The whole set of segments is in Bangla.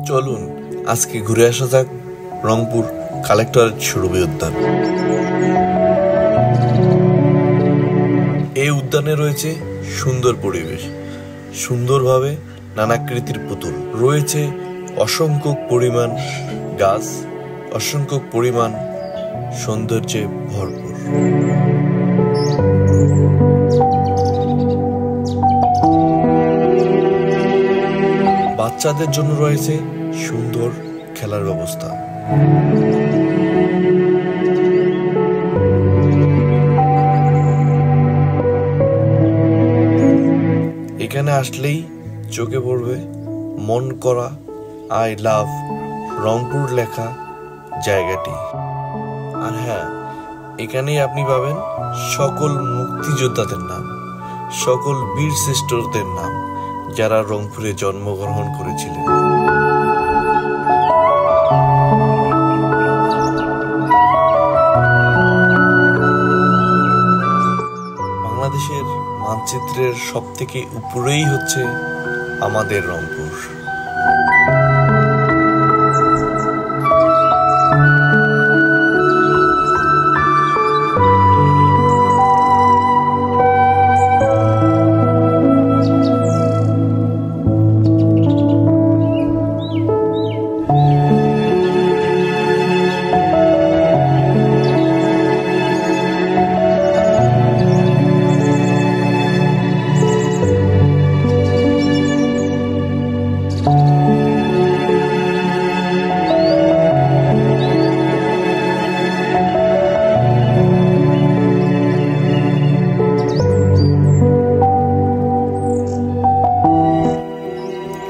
চলুন আজকে ঘুরে আসা যাক রংপুর কালেক্টরেট সুরভি উদ্যান। এই উদ্যানে রয়েছে সুন্দর পরিবেশ, সুন্দরভাবে নানাকৃতির পুতুল, রয়েছে অসংখ্য পরিমাণ গাছ, অসংখ্য পরিমাণ সৌন্দর্যে ভরপুর। বাচ্চাদের জন্য রয়েছে সুন্দর খেলার ব্যবস্থা। এখানে আসলেই চোখে পড়বে মন করা আই লাভ রংপুর লেখা জায়গাটি। আর হ্যাঁ, এখানেই আপনি পাবেন সকল মুক্তিযোদ্ধাদের নাম, সকল বীর শ্রেষ্ঠদের নাম যারা রংপুরে জন্মগ্রহণ করেছিলেন। বাংলাদেশের মানচিত্রের সবথেকে উপরেই হচ্ছে আমাদের রংপুর।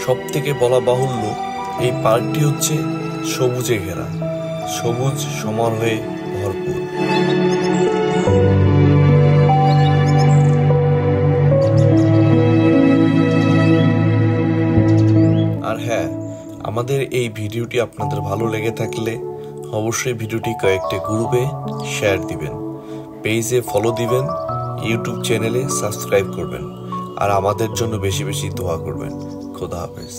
সব থেকে বলা বাহুল্য, এই পার্কটি হচ্ছে সবুজে ঘেরা, সবুজ সমারোহে ভরপুর। আর হ্যাঁ, আমাদের এই ভিডিওটি আপনাদের ভালো লেগে থাকলে অবশ্যই ভিডিওটি কয়েকটি গ্রুপে শেয়ার দিবেন, পেজে ফলো দিবেন, ইউটিউব চ্যানেলে সাবস্ক্রাইব করবেন, আর আমাদের জন্য বেশি বেশি দোয়া করবেন। খোদা হাফেজ।